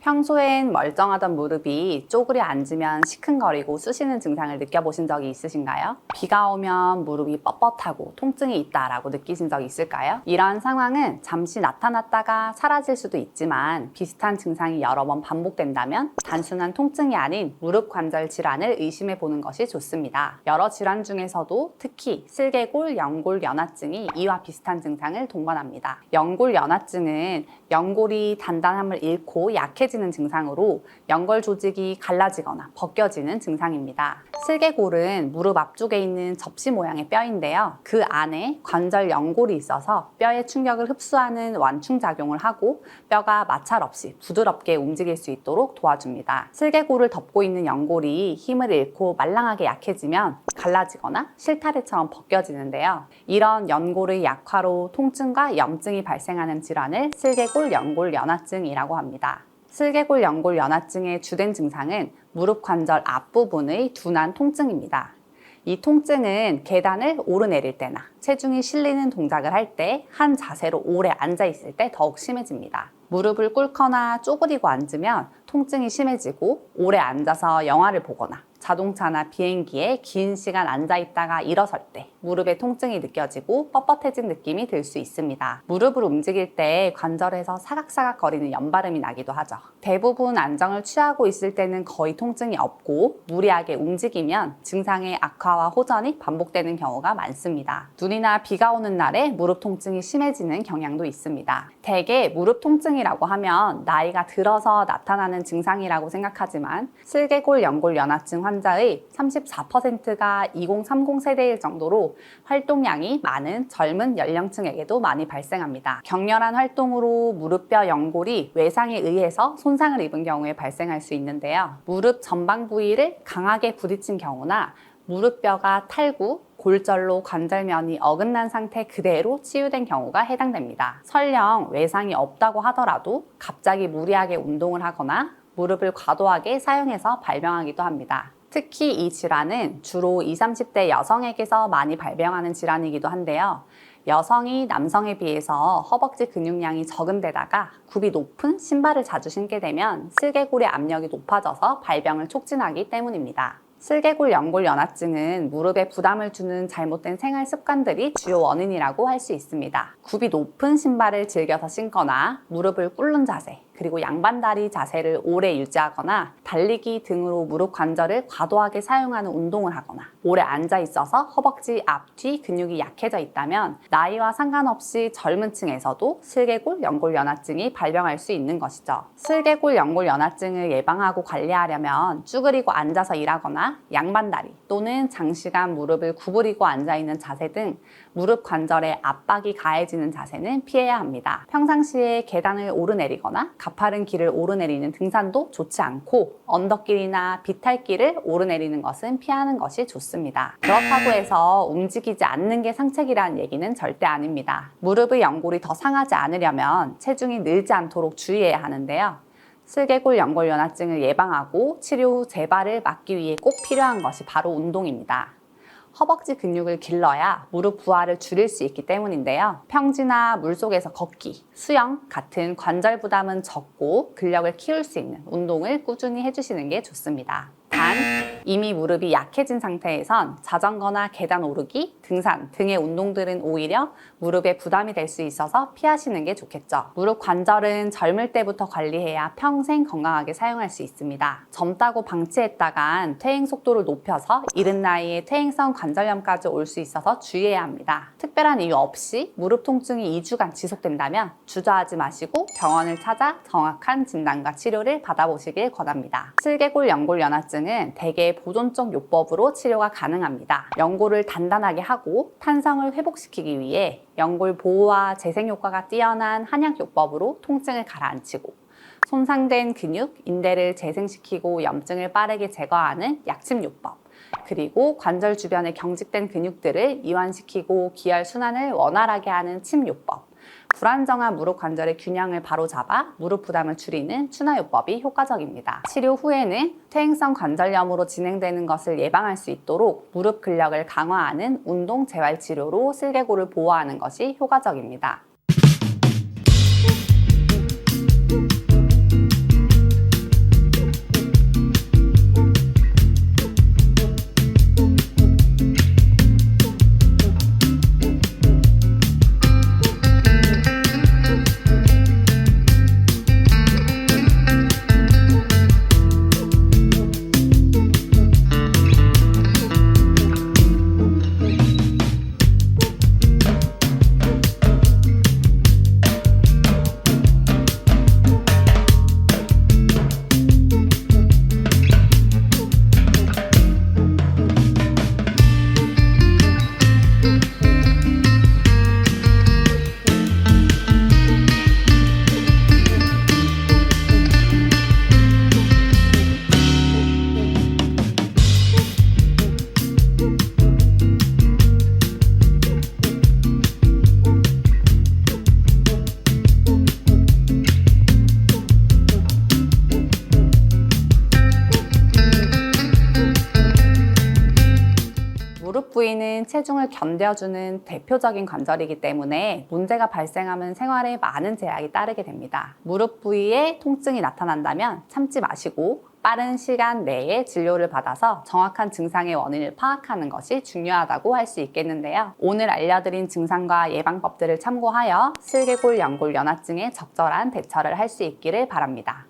평소엔 멀쩡하던 무릎이 쪼그려 앉으면 시큰거리고 쑤시는 증상을 느껴보신 적이 있으신가요? 비가 오면 무릎이 뻣뻣하고 통증이 있다라고 느끼신 적이 있을까요? 이런 상황은 잠시 나타났다가 사라질 수도 있지만 비슷한 증상이 여러 번 반복된다면 단순한 통증이 아닌 무릎 관절 질환을 의심해 보는 것이 좋습니다. 여러 질환 중에서도 특히 슬개골, 연골 연화증이 이와 비슷한 증상을 동반합니다. 연골 연화증은 연골이 단단함을 잃고 약해지는 증상으로 연골 조직이 갈라지거나 벗겨지는 증상입니다. 슬개골은 무릎 앞쪽에 있는 접시 모양의 뼈인데요. 그 안에 관절 연골이 있어서 뼈의 충격을 흡수하는 완충작용을 하고 뼈가 마찰 없이 부드럽게 움직일 수 있도록 도와줍니다. 슬개골을 덮고 있는 연골이 힘을 잃고 말랑하게 약해지면 갈라지거나 실타래처럼 벗겨지는데요. 이런 연골의 약화로 통증과 염증이 발생하는 질환을 슬개골 연골 연화증이라고 합니다. 슬개골 연골 연화증의 주된 증상은 무릎 관절 앞부분의 둔한 통증입니다. 이 통증은 계단을 오르내릴 때나 체중이 실리는 동작을 할 때 한 자세로 오래 앉아 있을 때 더욱 심해집니다. 무릎을 꿇거나 쪼그리고 앉으면 통증이 심해지고 오래 앉아서 영화를 보거나 자동차나 비행기에 긴 시간 앉아있다가 일어설 때 무릎에 통증이 느껴지고 뻣뻣해진 느낌이 들 수 있습니다. 무릎을 움직일 때 관절에서 사각사각 거리는 연발음이 나기도 하죠. 대부분 안정을 취하고 있을 때는 거의 통증이 없고 무리하게 움직이면 증상의 악화와 호전이 반복되는 경우가 많습니다. 눈이나 비가 오는 날에 무릎 통증이 심해지는 경향도 있습니다. 대개 무릎 통증이라고 하면 나이가 들어서 나타나는 증상이라고 생각하지만 슬개골 연골 연화증 환자의 34%가 2030 세대일 정도로 활동량이 많은 젊은 연령층에게도 많이 발생합니다. 격렬한 활동으로 무릎뼈 연골이 외상에 의해서 손상을 입은 경우에 발생할 수 있는데요. 무릎 전방 부위를 강하게 부딪힌 경우나 무릎뼈가 탈구, 골절로 관절면이 어긋난 상태 그대로 치유된 경우가 해당됩니다. 설령 외상이 없다고 하더라도 갑자기 무리하게 운동을 하거나 무릎을 과도하게 사용해서 발병하기도 합니다. 특히 이 질환은 주로 20, 30대 여성에게서 많이 발병하는 질환이기도 한데요. 여성이 남성에 비해서 허벅지 근육량이 적은 데다가 굽이 높은 신발을 자주 신게 되면 슬개골의 압력이 높아져서 발병을 촉진하기 때문입니다. 슬개골 연골 연화증은 무릎에 부담을 주는 잘못된 생활 습관들이 주요 원인이라고 할 수 있습니다. 굽이 높은 신발을 즐겨서 신거나 무릎을 꿇는 자세, 그리고 양반다리 자세를 오래 유지하거나 달리기 등으로 무릎 관절을 과도하게 사용하는 운동을 하거나 오래 앉아 있어서 허벅지 앞, 뒤 근육이 약해져 있다면 나이와 상관없이 젊은 층에서도 슬개골 연골 연화증이 발병할 수 있는 것이죠. 슬개골 연골 연화증을 예방하고 관리하려면 쭈그리고 앉아서 일하거나 양반다리 또는 장시간 무릎을 구부리고 앉아있는 자세 등 무릎 관절에 압박이 가해지는 자세는 피해야 합니다. 평상시에 계단을 오르내리거나 가파른 길을 오르내리는 등산도 좋지 않고 언덕길이나 비탈길을 오르내리는 것은 피하는 것이 좋습니다. 그렇다고 해서 움직이지 않는 게 상책이라는 얘기는 절대 아닙니다. 무릎의 연골이 더 상하지 않으려면 체중이 늘지 않도록 주의해야 하는데요. 슬개골 연골 연화증을 예방하고 치료 후 재발을 막기 위해 꼭 필요한 것이 바로 운동입니다. 허벅지 근육을 길러야 무릎 부하를 줄일 수 있기 때문인데요. 평지나 물속에서 걷기, 수영 같은 관절 부담은 적고 근력을 키울 수 있는 운동을 꾸준히 해주시는 게 좋습니다. 단, 이미 무릎이 약해진 상태에선 자전거나 계단 오르기, 등산 등의 운동들은 오히려 무릎에 부담이 될 수 있어서 피하시는 게 좋겠죠. 무릎 관절은 젊을 때부터 관리해야 평생 건강하게 사용할 수 있습니다. 젊다고 방치했다간 퇴행 속도를 높여서 이른 나이에 퇴행성 관절염까지 올 수 있어서 주의해야 합니다. 특별한 이유 없이 무릎 통증이 2주간 지속된다면 주저하지 마시고 병원을 찾아 정확한 진단과 치료를 받아보시길 권합니다. 슬개골 연골 연화증은 대개 보존적 요법으로 치료가 가능합니다. 연골을 단단하게 하고 탄성을 회복시키기 위해 연골 보호와 재생 효과가 뛰어난 한약 요법으로 통증을 가라앉히고 손상된 근육, 인대를 재생시키고 염증을 빠르게 제거하는 약침 요법, 그리고 관절 주변에 경직된 근육들을 이완시키고 기혈 순환을 원활하게 하는 침요법, 불안정한 무릎 관절의 균형을 바로잡아 무릎 부담을 줄이는 추나요법이 효과적입니다. 치료 후에는 퇴행성 관절염으로 진행되는 것을 예방할 수 있도록 무릎 근력을 강화하는 운동 재활 치료로 슬개골을 보호하는 것이 효과적입니다. 부위는 체중을 견뎌주는 대표적인 관절이기 때문에 문제가 발생하면 생활에 많은 제약이 따르게 됩니다. 무릎 부위에 통증이 나타난다면 참지 마시고 빠른 시간 내에 진료를 받아서 정확한 증상의 원인을 파악하는 것이 중요하다고 할 수 있겠는데요. 오늘 알려드린 증상과 예방법들을 참고하여 슬개골, 연골, 연화증에 적절한 대처를 할 수 있기를 바랍니다.